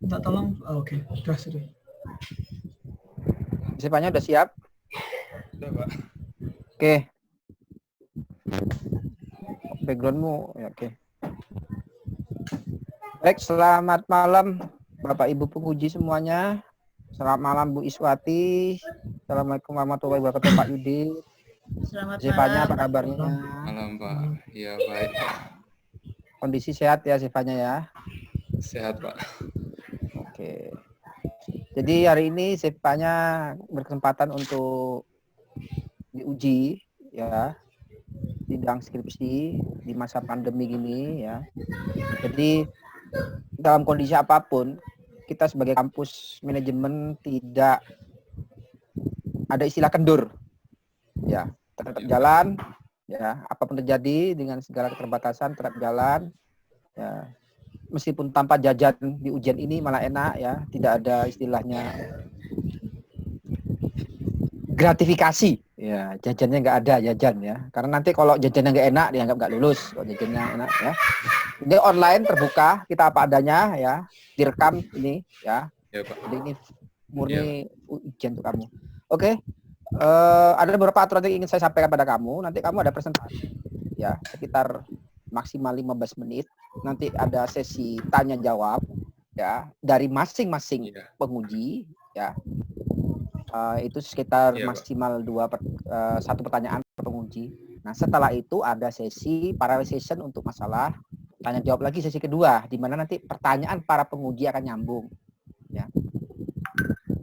Minta tolong. Oke, sudah. Sipanya udah siap? Udah, Pak. Oke. Backgroundmu, ya, oke. Baik, selamat malam Bapak Ibu penguji semuanya. Selamat malam Bu Iswati. Assalamualaikum warahmatullahi wabarakatuh Pak Yudi. Selamat Sipanya malam. apa kabarnya? Malam, Pak. Iya, baik, Pak. Kondisi sehat ya Sipanya ya? Sehat, Pak. Oke. Jadi hari ini Sipanya berkesempatan untuk diuji ya, bidang skripsi di masa pandemi gini ya. Jadi dalam kondisi apapun kita sebagai kampus manajemen tidak ada istilah kendur ya, tetap jalan ya, apapun terjadi dengan segala keterbatasan tetap jalan ya, meskipun tanpa jajan di ujian ini malah enak ya, tidak ada istilahnya gratifikasi ya, jajannya nggak ada jajan ya, karena nanti kalau jajannya nggak enak dianggap nggak lulus. Kalau jajannya enak ya, ini online terbuka, kita apa adanya ya, direkam ini ya. Ya, Pak. Jadi ini murni Ya, ujian untuk kamu. Oke. Ada beberapa aturan yang ingin saya sampaikan pada kamu. Nanti kamu ada presentasi ya, sekitar maksimal 15 menit. Nanti ada sesi tanya jawab ya dari masing-masing ya. penguji ya. Itu sekitar Ya, Pak. maksimal satu pertanyaan per penguji. Nah, setelah itu ada sesi parallel session untuk masalah tanya jawab lagi, sesi kedua di mana nanti pertanyaan para penguji akan nyambung ya.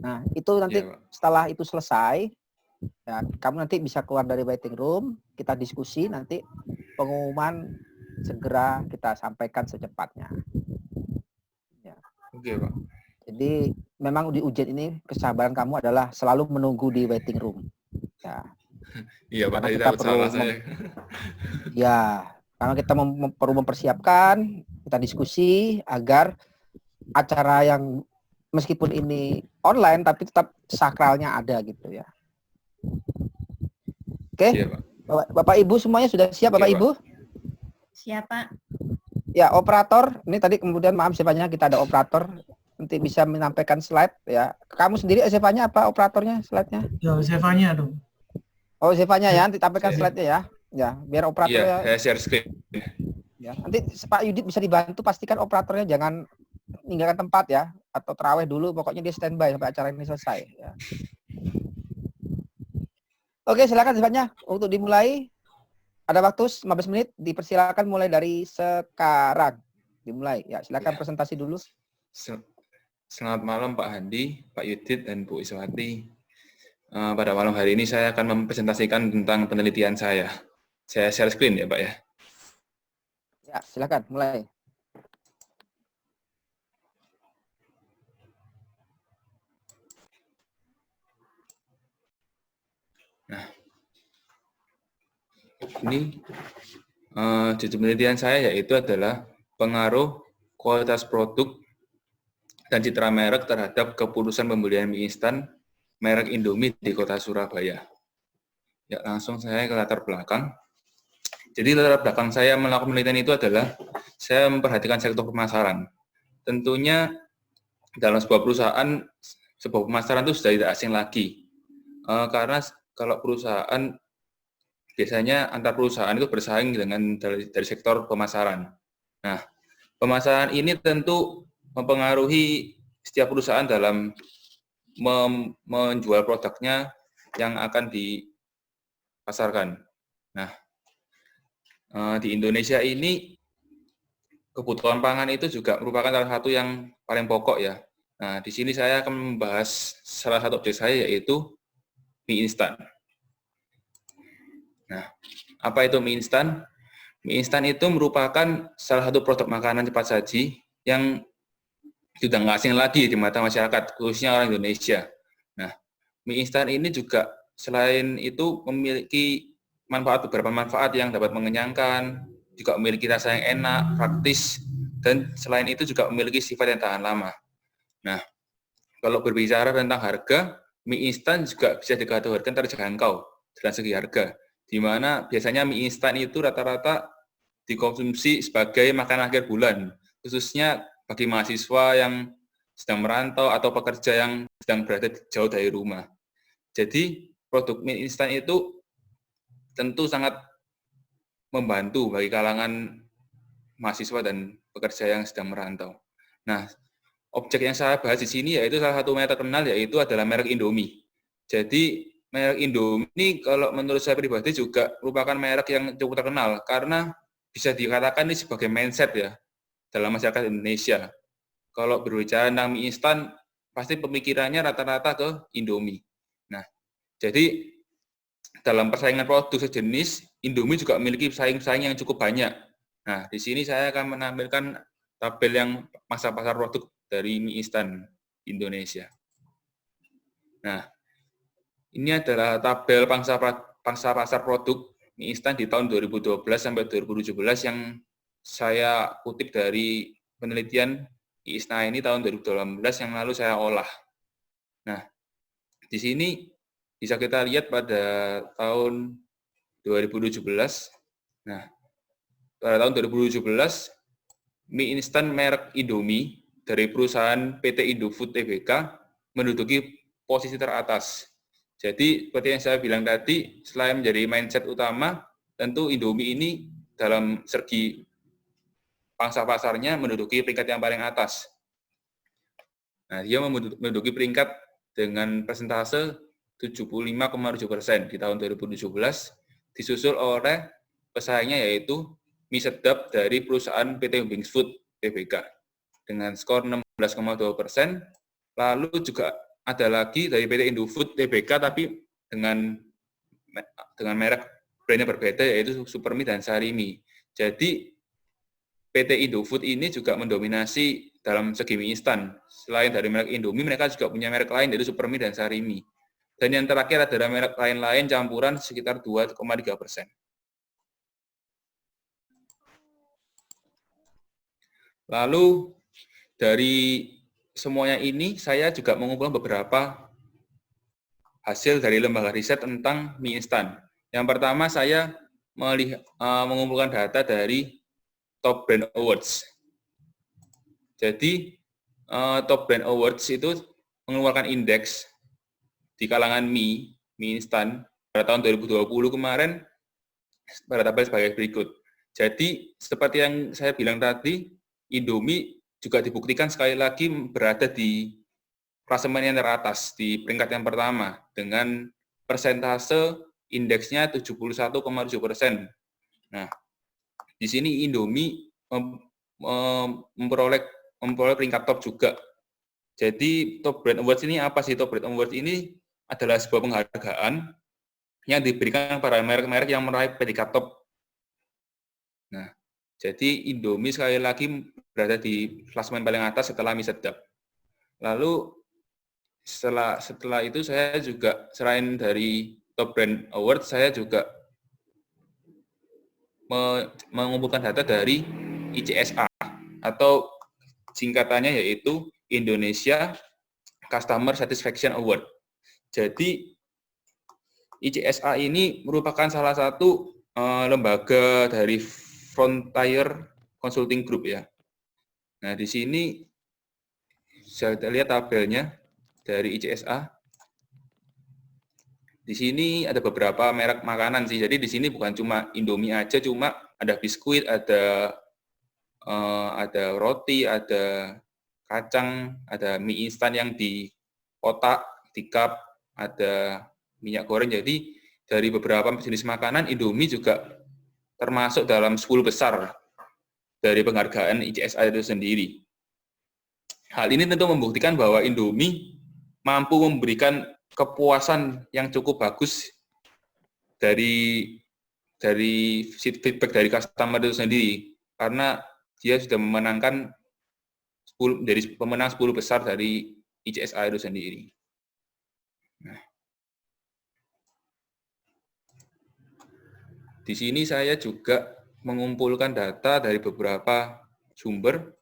Nah, itu nanti Ya, Pak. setelah itu selesai ya, kamu nanti bisa keluar dari waiting room, kita diskusi, nanti pengumuman segera kita sampaikan secepatnya. Ya. Oke, Pak. Jadi memang di ujian ini kesabaran kamu adalah selalu menunggu di waiting room. Ya. Iya, Pak. Karena Tadi kita takut salah saya. Ya, karena kita perlu mempersiapkan, kita diskusi agar acara yang meskipun ini online tapi tetap sakralnya ada gitu ya. Oke, Iya, Pak. Bapak Ibu semuanya sudah siap, Bapak Oke, Ibu? Siapa? Ya, operator. Ini tadi kemudian maaf Sevanya, kita ada operator nanti bisa menyampaikan slide ya. Kamu sendiri Sevanya apa operatornya slide-nya? Ya, Zevanya dong. Oh, Sevanya ya, nanti tampilkan Saya. slide-nya ya. Ya, biar operator Iya, ya. saya share screen. Ya, nanti Pak Yudit bisa dibantu, pastikan operatornya jangan meninggalkan tempat ya, atau terawih dulu, pokoknya dia standby sampai acara ini selesai ya. Oke, silakan Sevanya untuk dimulai. Ada waktu 15 menit, dipersilakan mulai dari sekarang. Dimulai. Ya, silakan Ya. presentasi dulu. Selamat malam Pak Handi, Pak Yudit, dan Bu Iswati. Pada malam hari ini saya akan mempresentasikan tentang penelitian saya. Saya share screen ya Pak ya. Ya, silakan mulai. Nah, ini judul penelitian saya yaitu adalah pengaruh kualitas produk dan citra merek terhadap keputusan pembelian mie instan merek Indomie di kota Surabaya. Ya, langsung saya ke latar belakang. Jadi latar belakang saya melakukan penelitian itu adalah saya memperhatikan sektor pemasaran. Tentunya dalam sebuah pemasaran itu sudah tidak asing lagi. Karena kalau perusahaan biasanya antar perusahaan itu bersaing dengan dari sektor pemasaran. Nah, pemasaran ini tentu mempengaruhi setiap perusahaan dalam menjual produknya yang akan dipasarkan. Nah, di Indonesia ini kebutuhan pangan itu juga merupakan salah satu yang paling pokok ya. Nah, di sini saya akan membahas salah satu objek saya yaitu mie instan. Nah, apa itu mie instan? Mie instan itu merupakan salah satu produk makanan cepat saji yang sudah nggak asing lagi di mata masyarakat, khususnya orang Indonesia. Nah, mie instan ini juga selain itu memiliki beberapa manfaat yang dapat mengenyangkan, juga memiliki rasa yang enak, praktis, dan selain itu juga memiliki sifat yang tahan lama. Nah, kalau berbicara tentang harga, mie instan juga bisa dikategorikan terjangkau dalam segi harga, di mana biasanya mie instan itu rata-rata dikonsumsi sebagai makanan akhir bulan, khususnya bagi mahasiswa yang sedang merantau atau pekerja yang sedang berada jauh dari rumah. Jadi produk mie instan itu tentu sangat membantu bagi kalangan mahasiswa dan pekerja yang sedang merantau. Nah, objek yang saya bahas di sini yaitu salah satu merek terkenal, yaitu adalah merek Indomie. Jadi merek Indomie ini kalau menurut saya pribadi juga merupakan merek yang cukup terkenal karena bisa dikatakan ini sebagai mindset ya dalam masyarakat Indonesia. Kalau berbicara tentang mie instan, pasti pemikirannya rata-rata ke Indomie. Nah, jadi dalam persaingan produk sejenis, Indomie juga memiliki pesaing-pesaing yang cukup banyak. Nah, di sini saya akan menampilkan tabel yang masa pasar produk dari mie instan Indonesia. Nah, ini adalah tabel pangsa pasar produk mie instan di tahun 2012 sampai 2017 yang saya kutip dari penelitian ISNA ini tahun 2018 yang lalu saya olah. Nah, di sini bisa kita lihat pada tahun 2017. Nah, pada tahun 2017 mie instan merek Indomie dari perusahaan PT Indofood Tbk menduduki posisi teratas. Jadi seperti yang saya bilang tadi, selain menjadi mindset utama, tentu Indomie ini dalam segi pangsa pasarnya menduduki peringkat yang paling atas. Nah, dia menduduki peringkat dengan persentase 75,7% di tahun 2017, disusul oleh pesaingnya yaitu mie sedap dari perusahaan PT Wings Food Tbk dengan skor 16,2%. Lalu juga ada lagi dari PT Indofood Tbk tapi dengan merek brandnya berbeda yaitu Supermie dan Sarimi. Jadi PT Indofood ini juga mendominasi dalam segi mie instan. Selain dari merek Indomie, mereka juga punya merek lain yaitu Supermie dan Sarimi. Dan yang terakhir adalah merek lain-lain campuran sekitar 2,3%. Lalu dari semuanya ini saya juga mengumpulkan beberapa hasil dari lembaga riset tentang mie instan. Yang pertama saya mengumpulkan data dari Top Brand Awards. Jadi Top Brand Awards itu mengeluarkan indeks di kalangan mie instan pada tahun 2020 kemarin pada tabel sebagai berikut. Jadi seperti yang saya bilang tadi, Indomie juga dibuktikan sekali lagi berada di klasemen yang teratas di peringkat yang pertama dengan persentase indeksnya 71,7%. Nah, di sini Indomie memperoleh peringkat top juga. Jadi Top Brand Awards ini apa sih? Top Brand Awards ini adalah sebuah penghargaan yang diberikan pada merek-merek yang meraih predikat top. Nah, jadi Indomie sekali lagi berada di klasemen paling atas setelah mie sedap. Lalu setelah itu saya juga selain dari Top Brand Award, saya juga mengumpulkan data dari ICSA atau singkatannya yaitu Indonesia Customer Satisfaction Award. Jadi ICSA ini merupakan salah satu lembaga dari Frontier Consulting Group ya. Nah, di sini saya lihat tabelnya dari ICSA. Di sini ada beberapa merek makanan sih. Jadi di sini bukan cuma Indomie aja, cuma ada biskuit, ada roti, ada kacang, ada mie instan yang di kotak, di cup, ada minyak goreng. Jadi dari beberapa jenis makanan, Indomie juga termasuk dalam 10 besar dari penghargaan ICSA itu sendiri. Hal ini tentu membuktikan bahwa Indomie mampu memberikan kepuasan yang cukup bagus dari feedback dari customer itu sendiri, karena dia sudah memenangkan dari pemenang 10 besar dari ICSA itu sendiri. Nah, di sini saya juga mengumpulkan data dari beberapa sumber.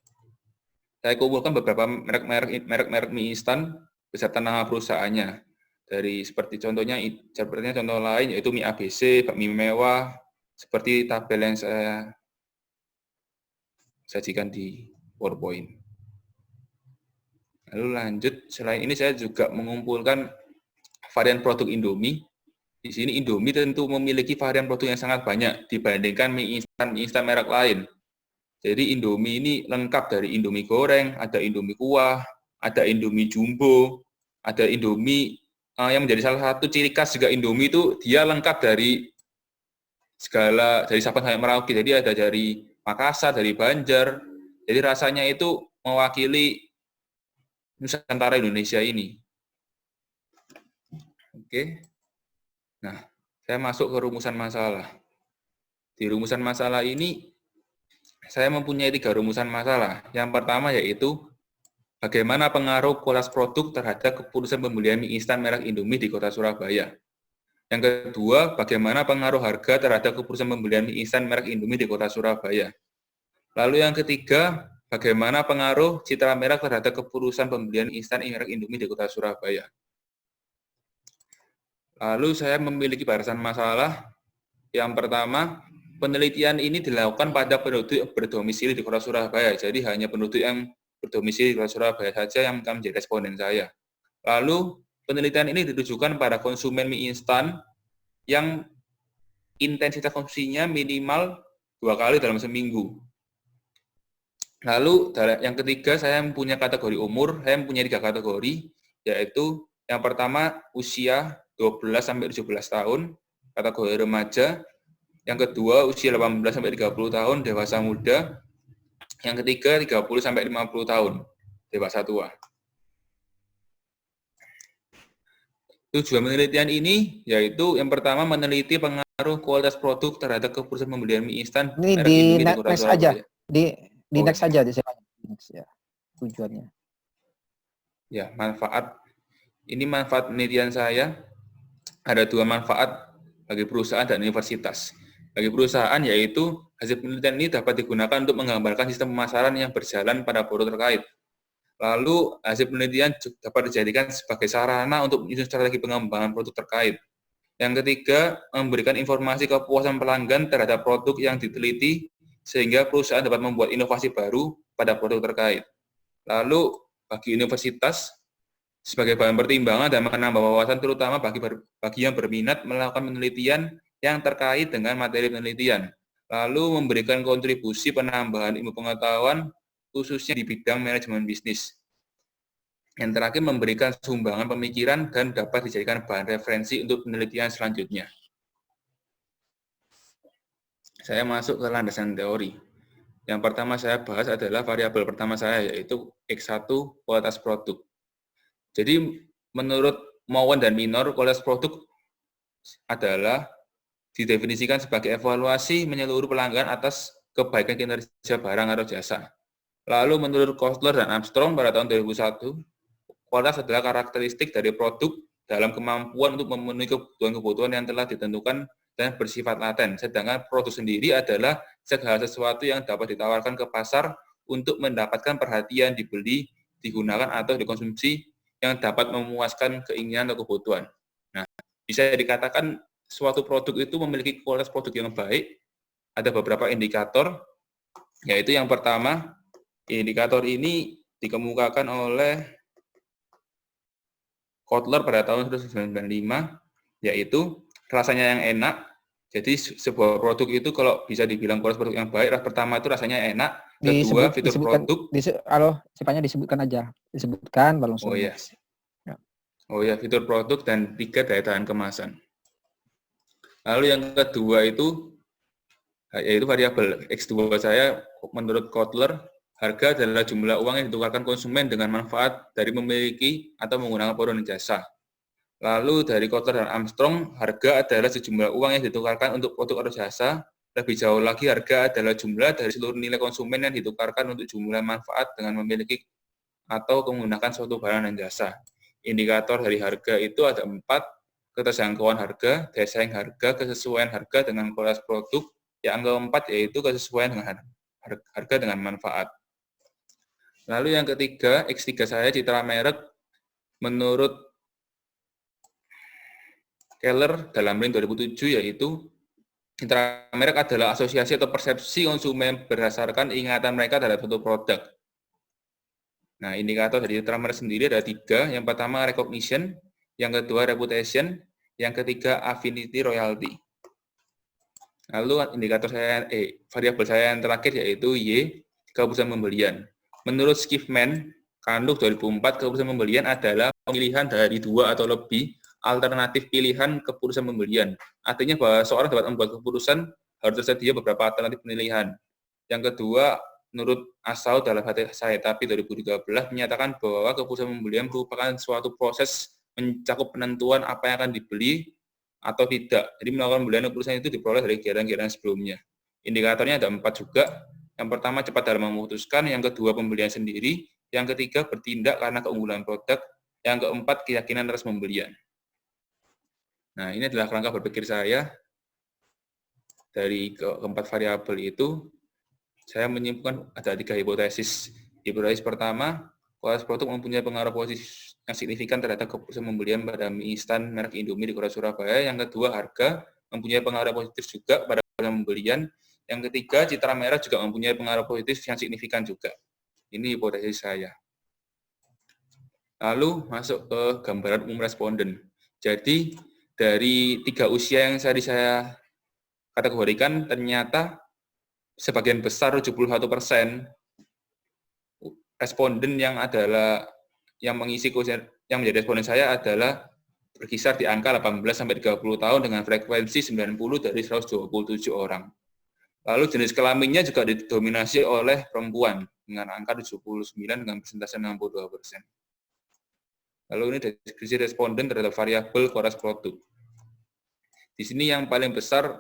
Saya kumpulkan beberapa merek mie instan beserta nama perusahaannya. Dari seperti contohnya contoh lain yaitu mie ABC, bakmi mewah, seperti tabel yang saya sajikan di PowerPoint. Lalu lanjut, selain ini saya juga mengumpulkan varian produk Indomie. Di sini Indomie tentu memiliki varian produk yang sangat banyak dibandingkan mie instan merek lain. Jadi Indomie ini lengkap dari Indomie goreng, ada Indomie kuah, ada Indomie jumbo, ada Indomie yang menjadi salah satu ciri khas juga Indomie itu dia lengkap dari dari Sabang sampai Merauke. Jadi ada dari Makassar, dari Banjar. Jadi rasanya itu mewakili Nusantara Indonesia ini. Oke. Nah, saya masuk ke rumusan masalah. Di rumusan masalah ini saya mempunyai 3 rumusan masalah. Yang pertama yaitu bagaimana pengaruh kualitas produk terhadap keputusan pembelian mie instan merek Indomie di Kota Surabaya. Yang kedua, bagaimana pengaruh harga terhadap keputusan pembelian mie instan merek Indomie di Kota Surabaya. Lalu yang ketiga, bagaimana pengaruh citra merek terhadap keputusan pembelian instan merek Indomie di Kota Surabaya. Lalu saya memiliki barisan masalah. Yang pertama, penelitian ini dilakukan pada penduduk berdomisili di Kota Surabaya. Jadi hanya penduduk yang berdomisili di Kota Surabaya saja yang akan menjadi responden saya. Lalu penelitian ini ditujukan pada konsumen mie instan yang intensitas konsumsinya minimal 2 kali dalam seminggu. Lalu yang ketiga, saya mempunyai kategori umur. Saya mempunyai 3 kategori, yaitu yang pertama usia 12-17 tahun, kategori remaja. Yang kedua, usia 18-30 tahun, dewasa muda. Yang ketiga, 30-50 tahun, dewasa tua. Tujuan penelitian ini yaitu yang pertama meneliti pengaruh kualitas produk terhadap keputusan pembelian mie instan. Ini di next aja. Di next aja di next ya. Tujuannya. Ya, manfaat. Ini manfaat penelitian saya. Ada 2 manfaat bagi perusahaan dan universitas. Bagi perusahaan yaitu hasil penelitian ini dapat digunakan untuk menggambarkan sistem pemasaran yang berjalan pada produk terkait. Lalu hasil penelitian dapat dijadikan sebagai sarana untuk menyusun strategi pengembangan produk terkait. Yang ketiga, memberikan informasi kepuasan pelanggan terhadap produk yang diteliti sehingga perusahaan dapat membuat inovasi baru pada produk terkait. Lalu bagi universitas sebagai bahan pertimbangan dan menambah wawasan terutama bagi yang berminat melakukan penelitian yang terkait dengan materi penelitian. Lalu memberikan kontribusi penambahan ilmu pengetahuan khususnya di bidang manajemen bisnis. Yang terakhir, memberikan sumbangan pemikiran dan dapat dijadikan bahan referensi untuk penelitian selanjutnya. Saya masuk ke landasan teori. Yang pertama saya bahas adalah variabel pertama saya, yaitu X1, kualitas produk. Jadi, menurut Mowen dan Minor, kualitas produk adalah didefinisikan sebagai evaluasi menyeluruh pelanggan atas kebaikan kinerja barang atau jasa. Lalu menurut Kostler dan Armstrong pada tahun 2001, kualitas adalah karakteristik dari produk dalam kemampuan untuk memenuhi kebutuhan-kebutuhan yang telah ditentukan dan bersifat laten. Sedangkan produk sendiri adalah segala sesuatu yang dapat ditawarkan ke pasar untuk mendapatkan perhatian, dibeli, digunakan, atau dikonsumsi yang dapat memuaskan keinginan atau kebutuhan. Nah, bisa dikatakan suatu produk itu memiliki kualitas produk yang baik. Ada beberapa indikator, yaitu yang pertama, indikator ini dikemukakan oleh Kotler pada tahun 1995, yaitu rasanya yang enak. Jadi sebuah produk itu kalau bisa dibilang kualitas produk yang baik, pertama itu rasanya enak, kedua fitur produk. Sifatnya disebutkan aja, disebutkan baru langsung. Oh iya. Ya. Oh ya, fitur produk dan 3 daya tahan kemasan. Lalu yang kedua itu yaitu variabel X2 saya menurut Kotler, harga adalah jumlah uang yang ditukarkan konsumen dengan manfaat dari memiliki atau menggunakan produk dan jasa. Lalu dari Kotler dan Armstrong, harga adalah sejumlah uang yang ditukarkan untuk produk atau jasa. Lebih jauh lagi, harga adalah jumlah dari seluruh nilai konsumen yang ditukarkan untuk jumlah manfaat dengan memiliki atau menggunakan suatu barang dan jasa. Indikator dari harga itu ada 4, keterjangkauan harga, daya saing harga, kesesuaian harga dengan kualitas produk. Yang keempat yaitu kesesuaian dengan harga dengan manfaat. Lalu yang ketiga, X3 saya citra merek menurut Keller dalam Ring 2007 yaitu citra merek adalah asosiasi atau persepsi konsumen berdasarkan ingatan mereka terhadap suatu produk. Nah, indikator dari citra merek sendiri ada 3. Yang pertama recognition, yang kedua reputation, yang ketiga affinity royalty. Lalu indikator variabel saya yang terakhir yaitu Y, keputusan pembelian. Menurut Skiffman, Kanduk 2004, keputusan pembelian adalah pemilihan dari 2 atau lebih alternatif pilihan keputusan pembelian. Artinya bahwa seorang dapat membuat keputusan harus tersedia beberapa alternatif pemilihan. Yang kedua, menurut Asau dalam hati saya tapi 2013 menyatakan bahwa keputusan pembelian merupakan suatu proses mencakup penentuan apa yang akan dibeli atau tidak. Jadi melakukan pembelian keputusan itu diperoleh dari kegiatan-kegiatan sebelumnya. Indikatornya ada 4 juga. Yang pertama cepat dalam memutuskan, yang kedua pembelian sendiri, yang ketiga bertindak karena keunggulan produk, yang keempat keyakinan atas pembelian. Nah, ini adalah kerangka berpikir saya. Dari keempat variabel itu, saya menyimpulkan ada 3 hipotesis. Hipotesis pertama, kualitas produk mempunyai pengaruh positif yang signifikan terhadap keputusan pembelian pada mie instan merek Indomie di Kota Surabaya. Yang kedua, harga mempunyai pengaruh positif juga pada pembelian. Yang ketiga, citra merek juga mempunyai pengaruh positif yang signifikan juga. Ini hipotesis saya. Lalu masuk ke gambaran umum responden. Jadi dari 3 usia yang tadi saya kategorikan, ternyata sebagian besar 71% responden yang mengisi kuesioner yang menjadi responden saya adalah berkisar di angka 18 sampai 30 tahun dengan frekuensi 90 dari 127 orang. Lalu jenis kelaminnya juga didominasi oleh perempuan dengan angka 79 dengan persentase 62%. Lalu ini deskripsi responden terhadap variabel kualitas produk. Di sini yang paling besar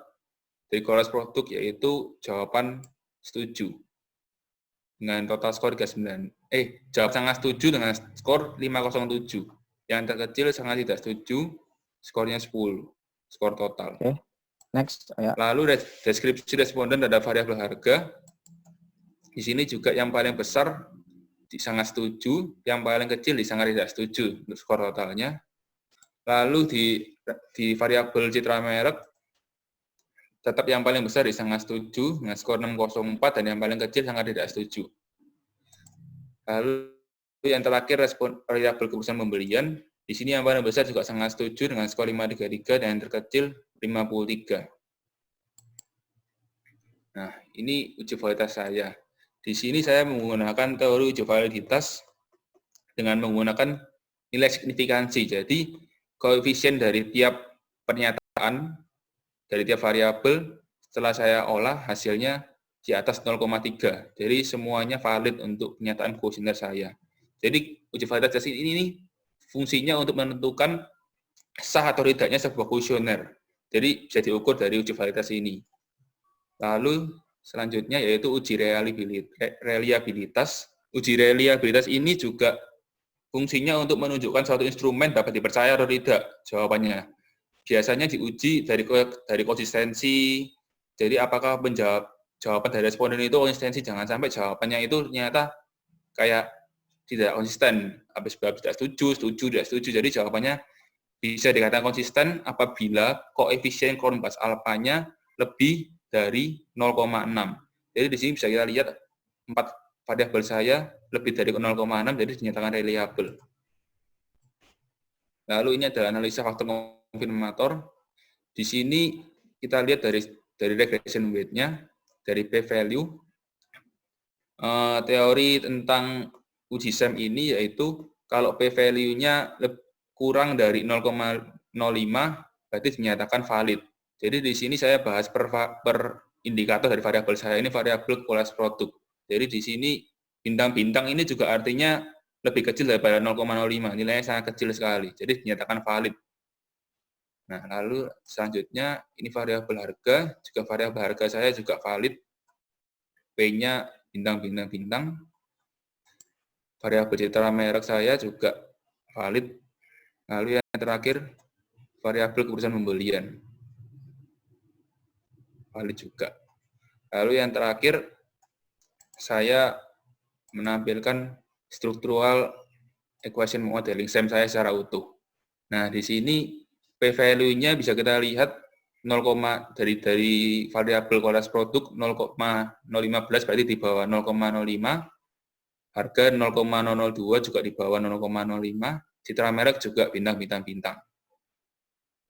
dari kualitas produk yaitu jawaban setuju dengan total skor 39. Jawab sangat setuju dengan skor 507. Yang terkecil sangat tidak setuju, skornya 10. Skor total. Oke. Next. Ya. Lalu deskripsi responden terhadap variabel harga. Di sini juga yang paling besar sangat setuju, yang paling kecil sangat tidak setuju untuk skor totalnya. Lalu di variabel citra merek tetap yang paling besar sangat setuju dengan skor 604 dan yang paling kecil sangat tidak setuju. Lalu yang terakhir variabel keputusan pembelian, di sini yang paling besar juga sangat setuju dengan skor 533 dan yang terkecil 53. Nah, ini uji validitas saya. Di sini saya menggunakan teori uji validitas dengan menggunakan nilai signifikansi. Jadi, koefisien dari tiap pernyataan, dari tiap variabel, setelah saya olah, hasilnya di atas 0,3. Jadi, semuanya valid untuk pernyataan kuesioner saya. Jadi, uji validitas ini fungsinya untuk menentukan sah atau tidaknya sebuah kuesioner. Jadi, bisa diukur dari uji validitas ini. Lalu, selanjutnya yaitu uji reliabilitas. Uji reliabilitas ini juga fungsinya untuk menunjukkan suatu instrumen dapat dipercaya atau tidak jawabannya. Biasanya diuji dari konsistensi. Jadi apakah jawaban dari responden itu konsistensi, jangan sampai jawabannya itu ternyata kayak tidak konsisten. Habis tidak setuju, tidak setuju. Jadi jawabannya bisa dikatakan konsisten apabila koefisien Cronbach's alpha-nya lebih dari 0,6. Jadi di sini bisa kita lihat 4 variabel saya lebih dari 0,6, jadi dinyatakan reliable. Lalu ini adalah analisa faktor konfirmator. Di sini kita lihat dari regression weight-nya, dari p-value. Teori tentang uji SEM ini yaitu kalau p-value-nya kurang dari 0,05, berarti dinyatakan valid. Jadi di sini saya bahas per indikator dari variabel saya ini variabel kualitas produk. Jadi di sini bintang-bintang ini juga artinya lebih kecil daripada 0,05, nilainya sangat kecil sekali. Jadi dinyatakan valid. Nah, lalu selanjutnya ini variabel harga, juga variabel harga saya juga valid. P-nya bintang-bintang-bintang. Variabel citra merek saya juga valid. Lalu yang terakhir variabel keputusan pembelian. Valid juga. Lalu yang terakhir, saya menampilkan structural equation modeling SEM saya secara utuh. Nah, di sini p-value-nya bisa kita lihat 0, dari variabel kualitas produk 0,015 berarti di bawah 0,05. Harga 0,002 juga di bawah 0,05. Citra merek juga bintang.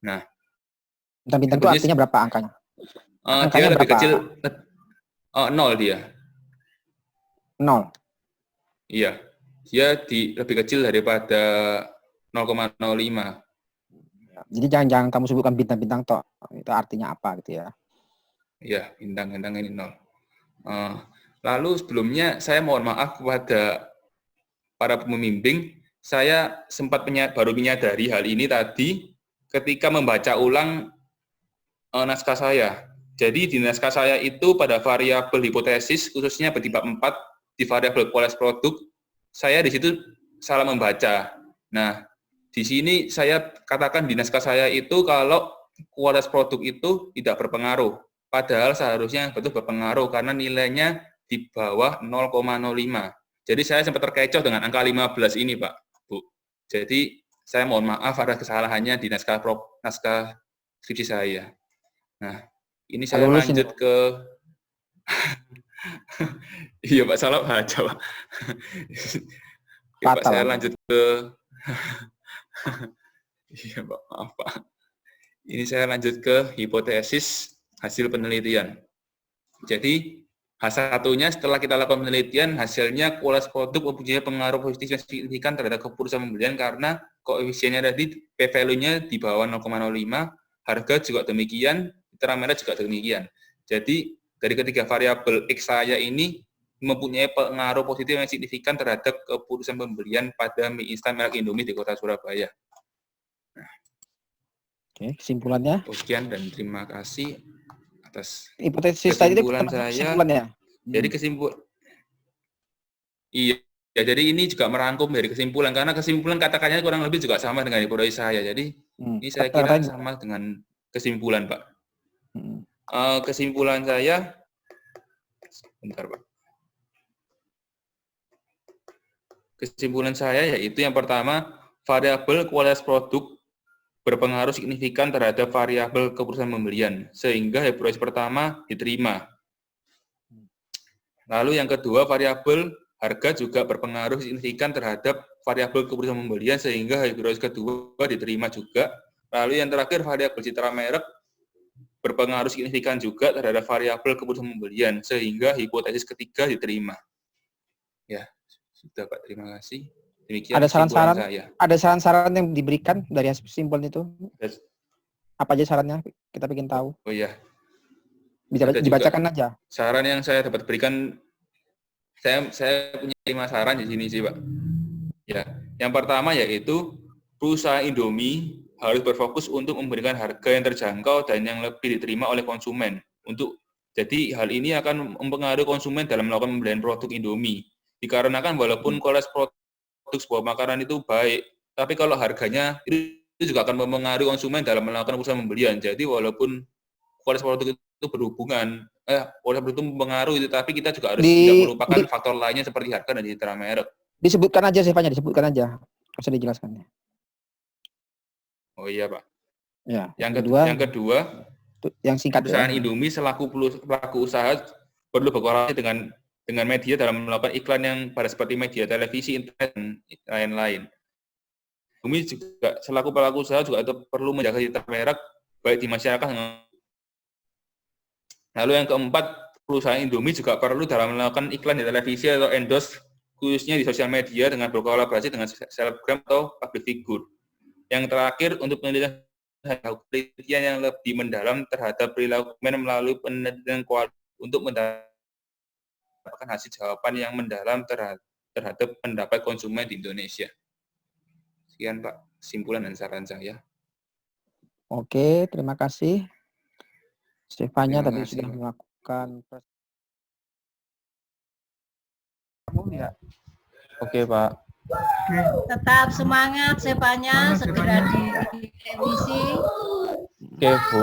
Nah, Bintang-bintang itu artinya berapa angkanya? dia Angkanya lebih berapa? kecil, 0 dia. 0. Iya, dia lebih kecil daripada 0,05. Jadi jangan kamu sebutkan bintang-bintang toh. Itu artinya apa gitu ya? Iya, bintang ini 0. Lalu sebelumnya saya mohon maaf kepada para pembimbing, saya sempat baru menyadari hal ini tadi ketika membaca ulang naskah saya. Jadi di naskah saya itu pada variabel hipotesis, khususnya di bab 4, di variabel kualitas produk, saya di situ salah membaca. Nah, di sini saya katakan di naskah saya itu kalau kualitas produk itu tidak berpengaruh. Padahal seharusnya betul berpengaruh karena nilainya di bawah 0,05. Jadi saya sempat terkecoh dengan angka 15 ini, Pak, Bu. Jadi saya mohon maaf ada kesalahannya di naskah skripsi saya. Nah, ini saya lanjut ke iya, Pak, salah baca, Pak. Oke, Pak, saya lanjut ke iya, Pak, maaf, Pak. Ini saya lanjut ke hipotesis hasil penelitian. Jadi, H1-nya setelah kita lakukan penelitian, hasilnya kualitas produk mempunyai pengaruh positif yang signifikan terhadap keputusan pembelian karena koefisiennya tadi P-value-nya di bawah 0,05, harga juga demikian, citra merek juga demikian. Jadi, dari ketiga variabel X saya ini mempunyai pengaruh positif yang signifikan terhadap keputusan pembelian pada mie instan merek Indomie di Kota Surabaya. Nah, oke, kesimpulannya? Sekian dan terima kasih atas hipotesis tadi itu kesimpulannya. Jadi iya, ya, jadi ini juga merangkum dari kesimpulan karena kesimpulan katakannya kurang lebih juga sama dengan hipotesis saya. Jadi ini saya kira sama dengan kesimpulan, Pak. Kesimpulan saya, bentar, Pak. Kesimpulan saya yaitu yang pertama, variabel kualitas produk berpengaruh signifikan terhadap variabel keputusan pembelian, sehingga hipotesis pertama diterima. Lalu yang kedua, variabel harga juga berpengaruh signifikan terhadap variabel keputusan pembelian, sehingga hipotesis kedua diterima juga. Lalu yang terakhir, variabel citra merek berpengaruh signifikan juga terhadap variabel keputusan pembelian, sehingga hipotesis ketiga diterima. Ya, sudah, Pak, terima kasih. Demikian ada saran-saran yang diberikan dari hasil kesimpulan itu? Apa aja sarannya? Kita ingin tahu. Oh iya. Bisa dibacakan aja. Saran yang saya dapat berikan, saya punya 5 saran di sini sih, Pak. Ya, yang pertama yaitu perusahaan Indomie harus berfokus untuk memberikan harga yang terjangkau dan yang lebih diterima oleh konsumen. Jadi hal ini akan mempengaruhi konsumen dalam melakukan pembelian produk Indomie. Dikarenakan walaupun kualitas produk sebuah makanan itu baik, tapi kalau harganya itu juga akan mempengaruhi konsumen dalam melakukan usaha pembelian. Jadi walaupun kualitas produk itu berhubungan, kualitas produk itu mempengaruhi, tapi kita juga harus tidak melupakan faktor lainnya seperti harga dan citra merek. Disebutkan aja sifanya, disebutkan aja. Bisa dijelaskan. Oh iya, Pak. Ya. Yang kedua, yang singkat, perusahaan Indomie selaku pelaku usaha perlu berkolaborasi dengan media dalam melakukan iklan yang pada seperti media televisi, internet, dan lain-lain. Indomie juga selaku pelaku usaha juga perlu menjaga citra merek baik di masyarakat. Lalu yang keempat, perusahaan Indomie juga perlu dalam melakukan iklan di televisi atau endorse, khususnya di sosial media dengan berkolaborasi dengan selebgram atau public figure. Yang terakhir, untuk penelitian yang lebih mendalam terhadap perilaku konsumen melalui penelitian kualitas untuk mendapatkan hasil jawaban yang mendalam terhadap pendapat konsumen di Indonesia. Sekian, Pak, kesimpulan dan saran saya. Oke, terima kasih. Stefania tadi sudah melakukan ya. Oke, Pak. Tetap semangat Stefania, segera direvisi. Oke, Bu.